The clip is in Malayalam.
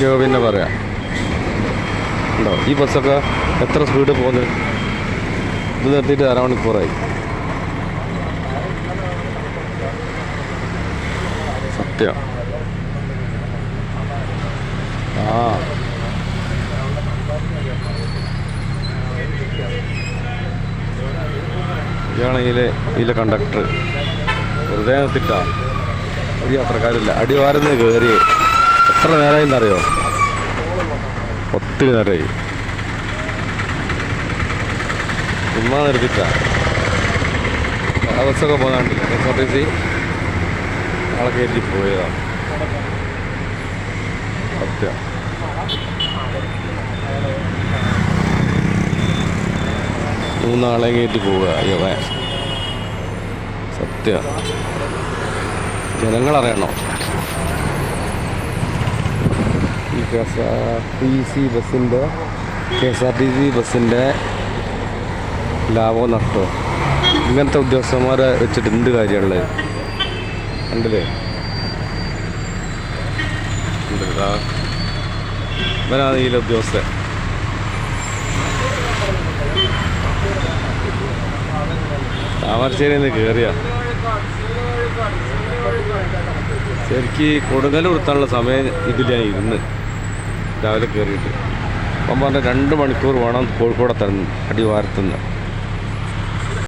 ബാക്കിയൊക്കെ പിന്നെ പറയാം. ഉണ്ടോ ഈ ബസ്സൊക്കെ എത്ര സ്പീഡ് പോകുന്നത്? ഇത് നിർത്തിയിട്ട് അരമണിക്കൂറായി. സത്യം. ഇതാണ് ഇതിലെ കണ്ടക്ടർ. വെറുതെ നിർത്തിട്ടാ, ഒരു യാത്രക്കാരില്ല. അടിവാരന്ന് കയറി എത്ര നേരമായി എന്നറിയോ? ഒത്തിരി നേരമായി. ചുമ്മാ നിർത്തിട്ടാ. ബസ്സൊക്കെ പോകുന്നുണ്ടല്ലോ. KSRTC ആളെ കയറ്റി പോയതാണ്. സത്യം. മൂന്നാളെ കയറ്റി പോവുക. അയ്യോ സത്യം. ജനങ്ങളറിയണോ ഈ KSRTC ബസ്സിൻ്റെ ലാഭം നഷ്ടമോ? ഇങ്ങനത്തെ ഉദ്യോഗസ്ഥന്മാരെ വെച്ചിട്ട് എന്ത് കാര്യമുള്ളത്? കണ്ടില്ലേ? ഇവനാണ് ഇതിലെ ഉദ്യോഗസ്ഥൻ. താമരശ്ശേരിയിൽ നിന്ന് കയറിയ ശരിക്ക് കൊടുങ്ങല്ലൂർ എത്താനുള്ള സമയം ഇതിൽ ഞാൻ ഇരുന്ന് രാവിലെ കയറിയിട്ട് അപ്പം പറഞ്ഞ 2 മണിക്കൂർ വേണം കോഴിക്കോട് എത്താൻ അടിവാരത്തുനിന്ന്.